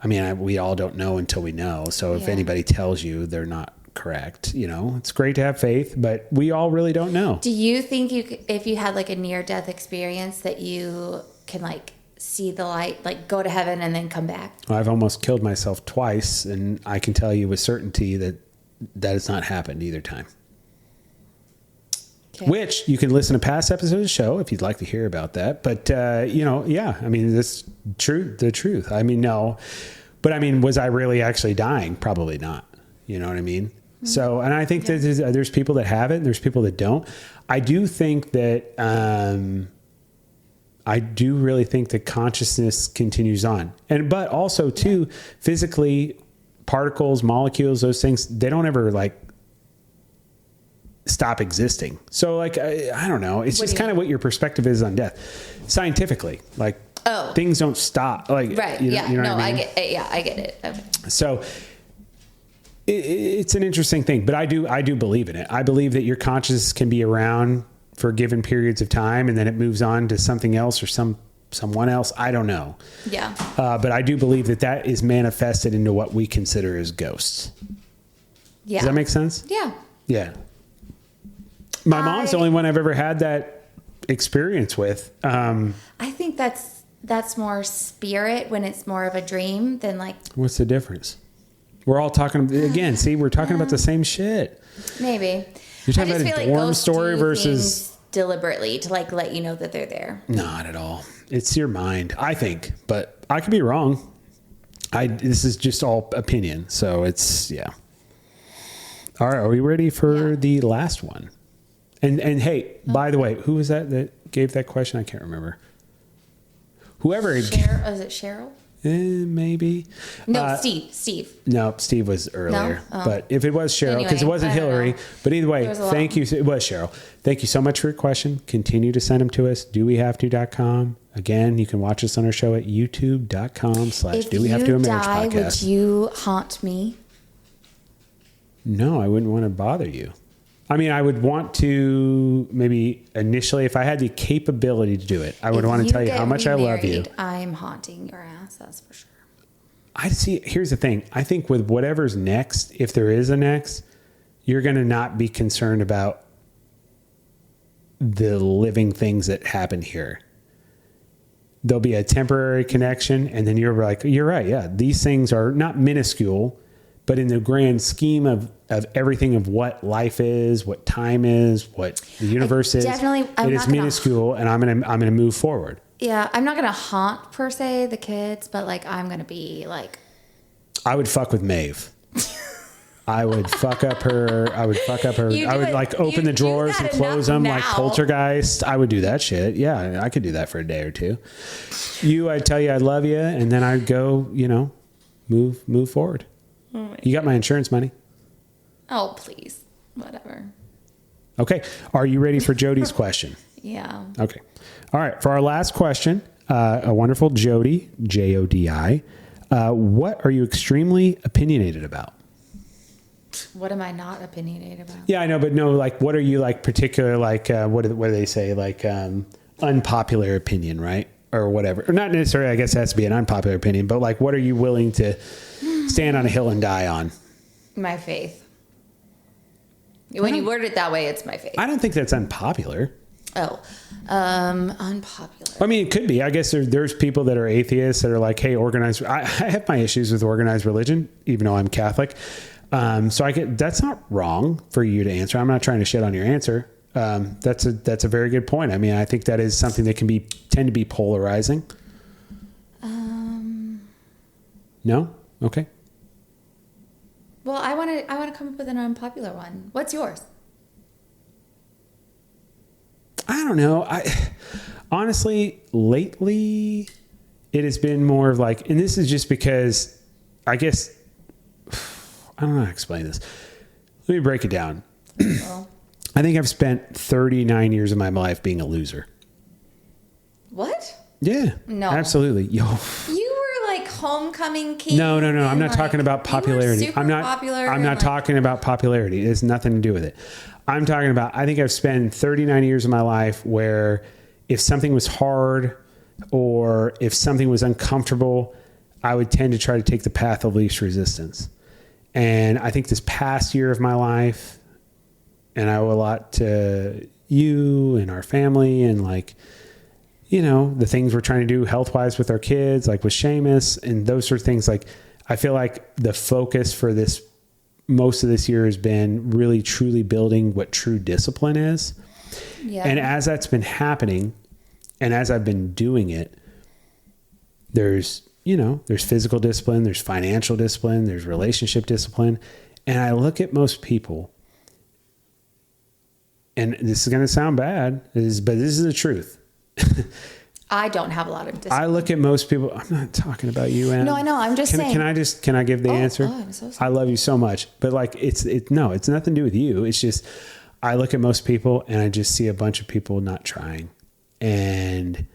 I mean, we all don't know until we know. So if anybody tells you, they're not correct. It's great to have faith, but we all really don't know. Do you think if you had like a near-death experience that you can like see the light, like go to heaven and then come back? Well, I've almost killed myself twice, and I can tell you with certainty that has not happened either time. Okay. Which you can listen to past episodes of the show if you'd like to hear about that. But, I mean, that's the truth. I mean, no. But, I mean, was I really actually dying? Probably not. You know what I mean? Mm-hmm. So, and I think that there's people that have it and there's people that don't. I do think that, I do really think that consciousness continues on. But also, too, physically, particles, molecules, those things, they don't ever, like, stop existing. So like, I don't know. It's just kind of what your perspective is on death. Scientifically, like things don't stop. Like, right. You know what I mean? I get it. Okay. So it's an interesting thing, but I do believe in it. I believe that your consciousness can be around for given periods of time and then it moves on to something else or someone else. I don't know. Yeah. But I do believe that is manifested into what we consider as ghosts. Yeah. Does that make sense? Yeah. Yeah. My mom's the only one I've ever had that experience with. I think that's more spirit when it's more of a dream than like... What's the difference? We're all talking... Again, see, we're talking about the same shit. Maybe. You're talking about a dorm story versus... deliberately to like let you know that they're there. Not at all. It's your mind, I think. But I could be wrong. This is just all opinion. So it's... Yeah. All right. Are we ready for the last one? And hey, by the way, who was that gave that question? I can't remember. Whoever. Was it Cheryl? Maybe. No, Steve. No, Steve was earlier. No? Oh. But if it was Cheryl, because it wasn't Hillary. Know. But either way, thank you. It was Cheryl. Thank you so much for your question. Continue to send them to us. dowehavето.com. Again, you can watch us on our show at youtube.com/dowehavetoamarriage podcast. Would you haunt me? No, I wouldn't want to bother you. I mean, I would want to maybe initially, if I had the capability to do it, I would want to tell you how much I love you. I'm haunting your ass, that's for sure. Here's the thing. I think with whatever's next, if there is a next, you're going to not be concerned about the living things that happen here. There'll be a temporary connection, and then you're like, you're right. Yeah, these things are not minuscule, but in the grand scheme of everything of what life is, what time is, what the universe is, it is minuscule, and I'm gonna move forward. Yeah, I'm not gonna haunt per se the kids, but like I'm gonna be like, I would fuck with Maeve. I would fuck up her. I would like open the drawers and close them like poltergeist. I would do that shit. Yeah, I could do that for a day or two. I'd tell you I love you, and then I'd go, move forward. Oh you got my insurance money. Oh, please. Whatever. Okay. Are you ready for Jody's question? Yeah. Okay. All right. For our last question, a wonderful Jody, Jodi. What are you extremely opinionated about? What am I not opinionated about? Yeah, I know, but no, like, what are you like particular, like, what do they say? Like, unpopular opinion, right? Or whatever. Or not necessarily, I guess it has to be an unpopular opinion, but like, what are you willing to stand on a hill and die on? My faith. When you word it that way, it's my faith. I don't think that's unpopular. Oh, unpopular. I mean, it could be. I guess there's people that are atheists that are like, hey, organized. I have my issues with organized religion, even though I'm Catholic. So that's not wrong for you to answer. I'm not trying to shit on your answer. That's a very good point. I mean, I think that is something that can tend to be polarizing. No? Okay. Well, I want to come up with an unpopular one. What's yours? I don't know. Honestly, lately it has been more of like, and this is just because I guess, I don't know how to explain this. Let me break it down. Well, I think I've spent 39 years of my life being a loser. What? Yeah. No. Absolutely. You were like homecoming king. No. I'm not talking about popularity. I'm not talking about popularity. It has nothing to do with it. I'm talking about, I think I've spent 39 years of my life where if something was hard or if something was uncomfortable, I would tend to try to take the path of least resistance. And I think this past year of my life, and I owe a lot to you and our family and like, the things we're trying to do health-wise with our kids, like with Seamus and those sort of things. Like, I feel like the focus for most of this year has been really truly building what true discipline is. Yeah. And as that's been happening and as I've been doing it, there's physical discipline, there's financial discipline, there's relationship discipline. And I look at most people, and this is going to sound bad, but this is the truth. I don't have a lot of discipline. I look at most people. I'm not talking about you, Ann. No, I know. I'm just saying. Can I give the answer? Oh, I'm so sorry. I love you so much, but like, it's nothing to do with you. It's just, I look at most people and I just see a bunch of people not trying. And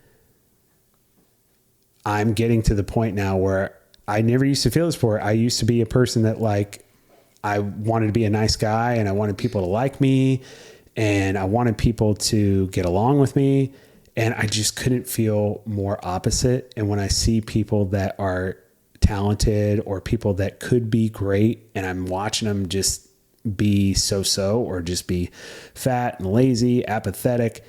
I'm getting to the point now where I never used to feel this before. I used to be a person that like, I wanted to be a nice guy and I wanted people to like me and I wanted people to get along with me. And I just couldn't feel more opposite. And when I see people that are talented or people that could be great and I'm watching them just be so-so or just be fat and lazy, apathetic,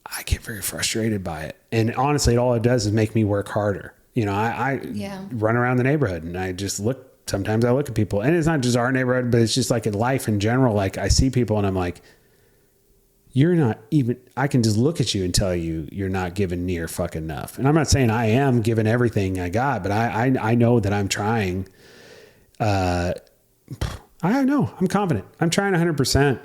I get very frustrated by it. And honestly, all it does is make me work harder. I run around the neighborhood and I just sometimes I look at people, and it's not just our neighborhood, but it's just like in life in general. Like I see people and I'm like, you're not even, I can just look at you and tell you you're not giving near fucking enough. And I'm not saying I am giving everything I got, but I know that I'm trying. I don't know. I'm confident. I'm trying 100%.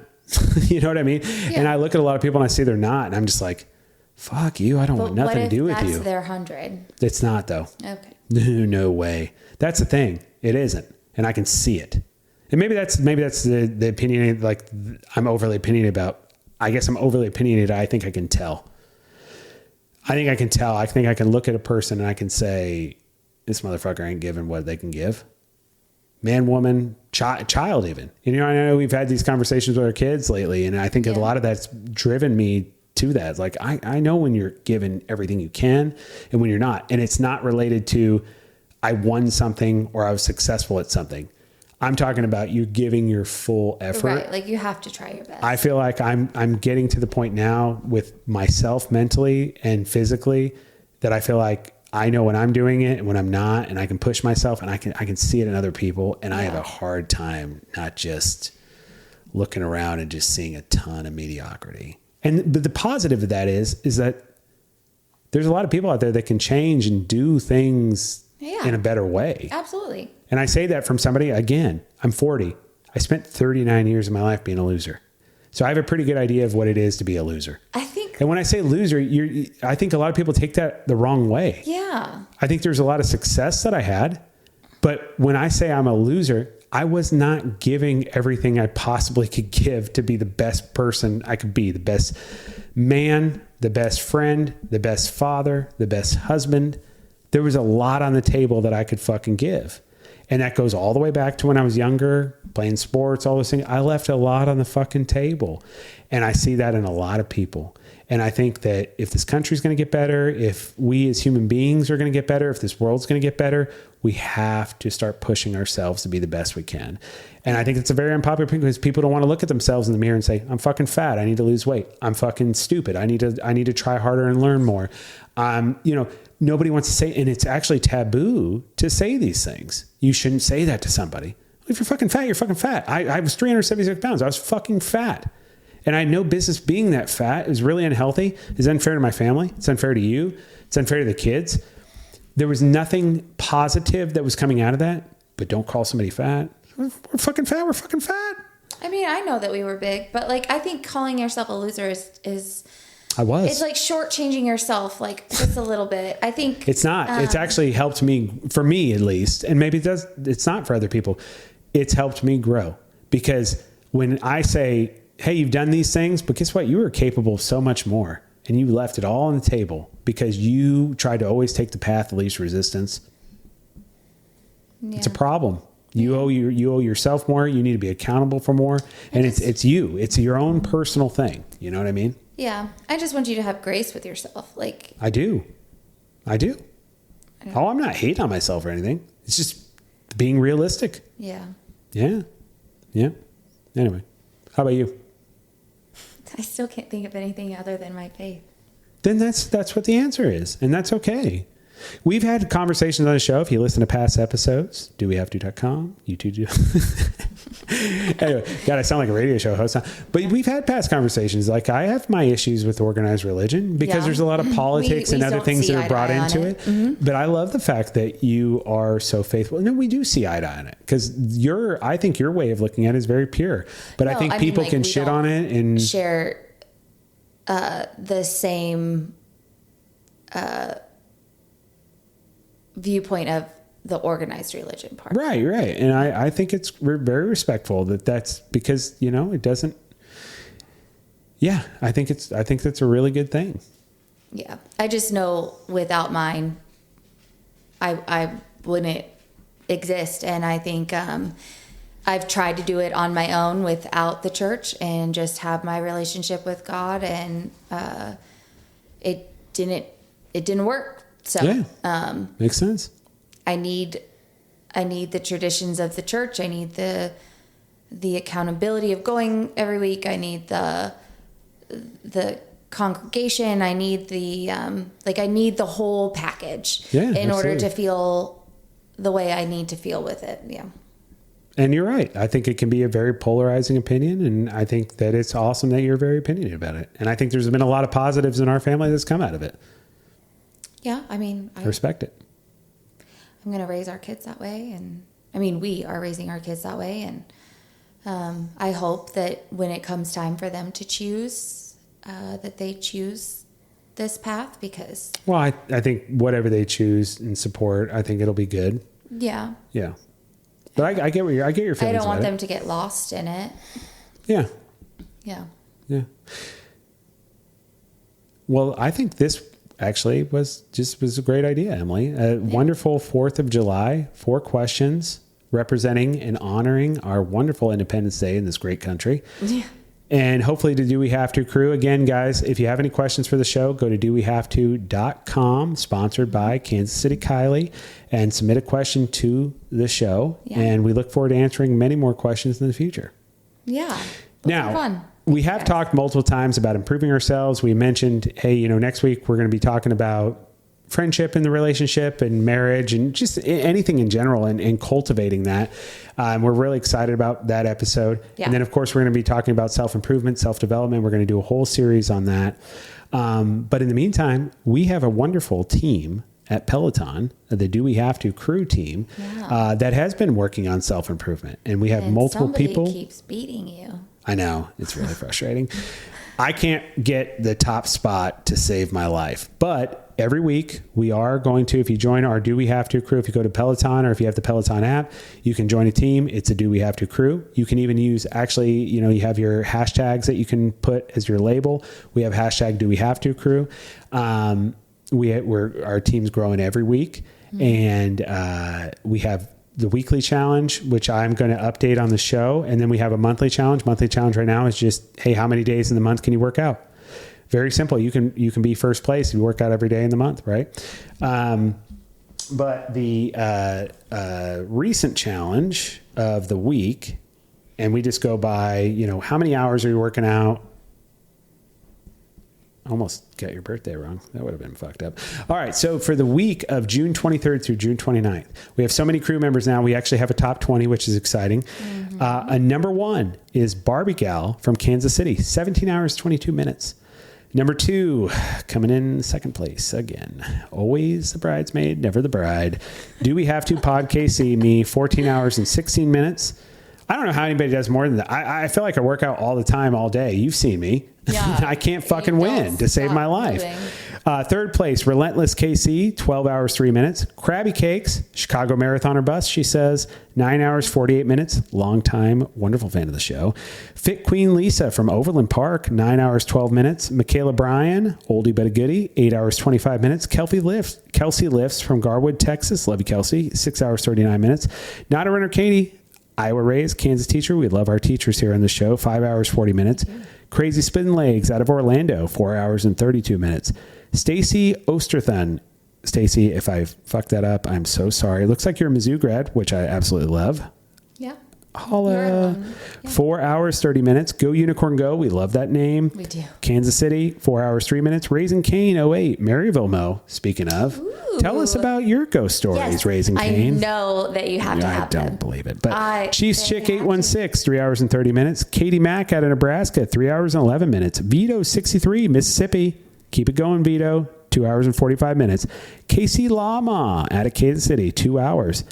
You know what I mean? Yeah. And I look at a lot of people and I see they're not, and I'm just like, fuck you. I don't want nothing to do with you. That's their 100. It's not though. Okay. No way. That's the thing. It isn't. And I can see it. And maybe that's the opinion. Like I'm overly opinionated about. I guess I'm overly opinionated. I think I can tell. I think I can look at a person and I can say, this motherfucker ain't giving what they can give. Man, woman, child even. I know we've had these conversations with our kids lately, and I think a lot of that's driven me to that. It's like, I know when you're giving everything you can and when you're not. And it's not related to I won something or I was successful at something. I'm talking about you giving your full effort. Right, like you have to try your best. I feel like I'm getting to the point now with myself mentally and physically that I feel like I know when I'm doing it and when I'm not, and I can push myself and I can see it in other people, and I have a hard time not just looking around and just seeing a ton of mediocrity. But the positive of that is that there's a lot of people out there that can change and do things in a better way. Absolutely. And I say that from somebody, again, I'm 40. I spent 39 years of my life being a loser. So I have a pretty good idea of what it is to be a loser. And when I say loser, I think a lot of people take that the wrong way. Yeah. I think there's a lot of success that I had. But when I say I'm a loser, I was not giving everything I possibly could give to be the best person I could be, the best man, the best friend, the best father, the best husband. There was a lot on the table that I could fucking give. And that goes all the way back to when I was younger, playing sports, all those things. I left a lot on the fucking table. And I see that in a lot of people. And I think that if this country's going to get better, if we as human beings are going to get better, if this world's going to get better, we have to start pushing ourselves to be the best we can. And I think it's a very unpopular thing because people don't want to look at themselves in the mirror and say, I'm fucking fat. I need to lose weight. I'm fucking stupid. I need to try harder and learn more. Nobody wants to say, and it's actually taboo to say these things. You shouldn't say that to somebody. If you're fucking fat, you're fucking fat. I was 376 pounds. I was fucking fat. And I had no business being that fat. It was really unhealthy. It's unfair to my family. It's unfair to you. It's unfair to the kids. There was nothing positive that was coming out of that. But don't call somebody fat. We're fucking fat. We're fucking fat. I mean, I know that we were big, but like, I think calling yourself a loser is I was. It's like shortchanging yourself, like just a little bit. I think it's not. It's actually helped me, for me at least, and maybe it does. It's not for other people. It's helped me grow because when I say, hey, you've done these things, but guess what? You were capable of so much more and you left it all on the table because you tried to always take the path of least resistance. Yeah. It's a problem. You owe yourself more. You need to be accountable for more. And it's you. It's your own personal thing. You know what I mean? Yeah. I just want you to have grace with yourself. Like I do. Oh, I'm not hating on myself or anything. It's just being realistic. Yeah. Yeah. Anyway, how about you? I still can't think of anything other than my faith. Then that's what the answer is. And that's okay. We've had conversations on the show. If you listen to past episodes, dowehavето.com, YouTube. Anyway, God, I sound like a radio show host. But we've had past conversations. Like I have my issues with organized religion because there's a lot of politics and other things that are brought into it. Mm-hmm. But I love the fact that you are so faithful. No, we do see eye to eye on it because I think your way of looking at it is very pure. But I think people can shit on it and share the same viewpoint of the organized religion part. Right. And I think it's very respectful that's because, it doesn't. Yeah, I think that's a really good thing. Yeah. I just know without mine, I wouldn't exist. And I think, I've tried to do it on my own without the church and just have my relationship with God. And, it didn't work. So, yeah, makes sense. I need the traditions of the church. I need the accountability of going every week. I need the congregation. I need I need the whole package in order to feel the way I need to feel with it. Yeah. And you're right. I think it can be a very polarizing opinion. And I think that it's awesome that you're very opinionated about it. And I think there's been a lot of positives in our family that's come out of it. Yeah. I mean, I respect it. I'm going to raise our kids that way. And I mean, we are raising our kids that way. And I hope that when it comes time for them to choose, that they choose this path because... Well, I think whatever they choose and support, I think it'll be good. Yeah. Yeah. But I get your feelings. I don't want them to get lost in it. Yeah. Yeah. Yeah. Well, I think this actually was a great idea, Emily. Wonderful 4th of July, 4 questions representing and honoring our wonderful Independence Day in this great country. Yeah. And hopefully the Do We Have To crew. Again, guys, if you have any questions for the show, go to dowehavето.com, sponsored by Kansas City Kylie, and submit a question to the show. Yeah. And we look forward to answering many more questions in the future. Yeah. Now, we have talked multiple times about improving ourselves. We mentioned, hey, next week we're going to be talking about friendship in the relationship and marriage and just anything in general and cultivating that. We're really excited about that episode. Yeah. And then, of course, we're going to be talking about self-improvement, self-development. We're going to do a whole series on that. But in the meantime, we have a wonderful team at Peloton, the Do We Have To crew team, that has been working on self-improvement. And we have multiple people. Keeps beating you. I know. It's really frustrating. I can't get the top spot to save my life. But every week we are going to, if you join our Do We Have To crew, if you go to Peloton or if you have the Peloton app, you can join a team. It's a Do We Have To crew. You can even use, actually, you know, you have your hashtags that you can put as your label. We have hashtag Do We Have To crew. Our team's growing every week. And we have the weekly challenge, which I'm going to update on the show. And then we have a monthly challenge. Monthly challenge right now is just, hey, how many days in the month can you work out? Very simple. You can be first place if you work out every day in the month, right? But the recent challenge of the week, and we just go by, you know, how many hours are you working out? Almost got your birthday wrong. That would have been fucked up. All right. So for the week of June 23rd through June 29th, we have so many crew members now. We actually have a top 20, which is exciting. A number 1 is Barbie Gal from Kansas City, 17 hours, 22 minutes. Number 2, coming in second place again. Always the bridesmaid, never the bride. Do We Have To Pod KC, me, 14 hours and 16 minutes. I don't know how anybody does more than that. I feel like I work out all the time, all day. You've seen me. Yeah, I can't fucking win to save my life. Third place, Relentless KC, 12 hours, 3 minutes. Krabby Cakes, Chicago Marathoner Bus, she says, 9 hours, 48 minutes. Long time, wonderful fan of the show. Fit Queen Lisa from Overland Park, 9 hours, 12 minutes. Michaela Bryan, oldie but a goodie, 8 hours, 25 minutes. Kelsey Lifts from Garwood, Texas. Love you, Kelsey. 6 hours, 39 minutes. Not a Runner Katie, Iowa raised, Kansas teacher. We love our teachers here on the show. 5 hours, 40 minutes. Crazy Spin Legs out of Orlando, 4 hours and 32 minutes. Stacy Osterthun. Stacy, if I fucked that up, I'm so sorry. Looks like you're a Mizzou grad, which I absolutely love. Yeah. Holla. Yeah. 4 hours, 30 minutes. Go Unicorn Go. We love that name. We do. Kansas City, 4 hours, 3 minutes. Raising Cane, 08. Maryville Mo, speaking of. Ooh. Tell us about your ghost stories, Raising Cane. I know that you have to have them. I don't believe it. But Chiefs Chick 816, 3 hours and 30 minutes. Katie Mack out of Nebraska, 3 hours and 11 minutes. Vito 63, Mississippi. Keep it going, Vito. 2 hours and 45 minutes. Casey Lama out of Kansas City, 2 hours.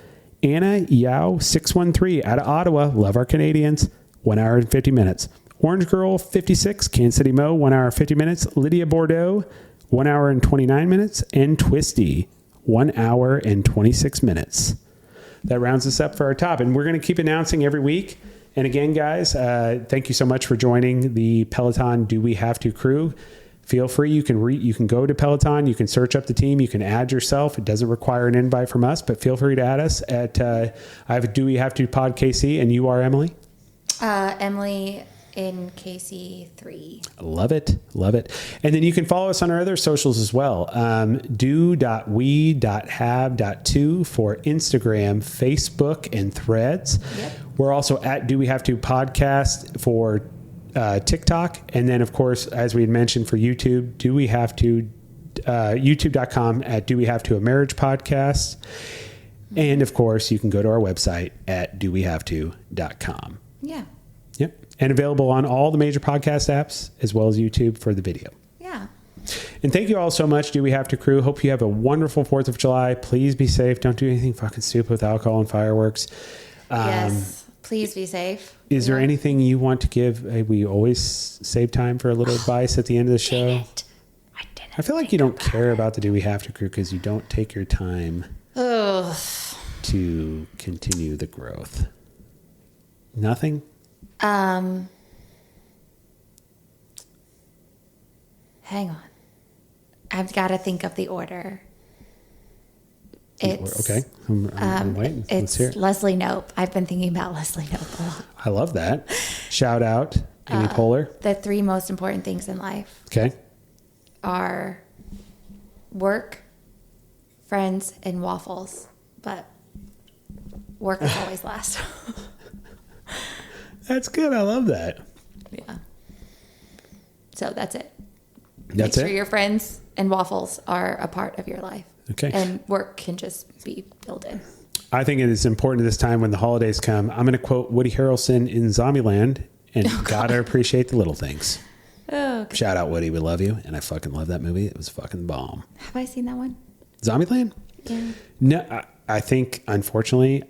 Anna Yao 613 out of Ottawa. Love our Canadians. 1 hour and 50 minutes. Orange Girl 56, Kansas City Mo, 1 hour 50 minutes. Lydia Bordeaux, 1 hour and 29 minutes. And Twisty, 1 hour and 26 minutes. That rounds us up for our top. And we're going to keep announcing every week. And again, guys, thank you so much for joining the Peloton Do We Have To crew. Feel free. You can go to Peloton. You can search up the team. You can add yourself. It doesn't require an invite from us, but feel free to add us at, I have a Do We Have To Pod KC, and you are Emily? Emily in KC3. Love it. Love it. And then you can follow us on our other socials as well. Do.we.have.to for Instagram, Facebook, and Threads. Yep. We're also at Do We Have To Podcast for TikTok. And then, of course, as we had mentioned for YouTube, Do We Have To, youtube.com at Do We Have To A Marriage Podcast. And, of course, you can go to our website at dowehavето.com. Yeah. Yep. And available on all the major podcast apps as well as YouTube for the video. Yeah. And thank you all so much, Do We Have To crew. Hope you have a wonderful 4th of July. Please be safe. Don't do anything fucking stupid with alcohol and fireworks. Yes. Please be safe. Is there anything you want to give? We always save time for a little advice at the end of the show. I feel like you don't care about the Do We Have To crew because you don't take your time to continue the growth. Nothing? Hang on. I've got to think of the order. Okay. I'm waiting. Let's hear it. Leslie Knope. I've been thinking about Leslie Knope a lot. I love that. Shout out Amy Poehler. The 3 most important things in life. Okay. Are work, friends, and waffles. But work is always last. That's good. I love that. Yeah. So that's it. Make sure your friends and waffles are a part of your life. Okay. And work can just be built in. I think it is important at this time when the holidays come. I'm going to quote Woody Harrelson in Zombieland, and gotta appreciate the little things. Oh, okay. Shout out, Woody. We love you. And I fucking love that movie. It was fucking bomb. Have I seen that one? Zombieland? Yeah. No, I think, unfortunately,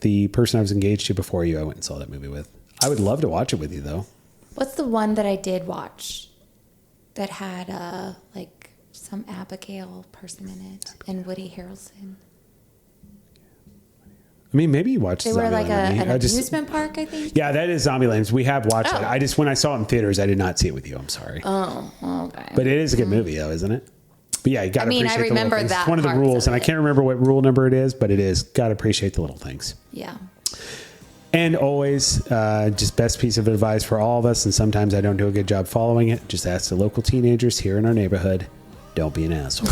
the person I was engaged to before you, I went and saw that movie with. I would love to watch it with you, though. What's the one that I did watch that had like some Abigail person in it and Woody Harrelson? I mean, maybe you watched They were like an amusement park, I think. Yeah, that is Zombieland. We have watched it. When I saw it in theaters, I did not see it with you. I'm sorry. Oh, okay. But it is a good movie, though, isn't it? But yeah, you got to appreciate the little things. I remember that. It's one of the rules, and I can't remember what rule number it is, but it is. Got to appreciate the little things. Yeah. And always, just best piece of advice for all of us, and sometimes I don't do a good job following it, just ask the local teenagers here in our neighborhood, don't be an asshole.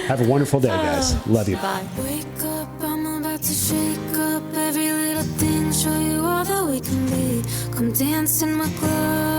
Have a wonderful day, guys. Love you. Bye. Wake up, I'm about to shake up every little thing, show you all that we can be. Come dance in my club.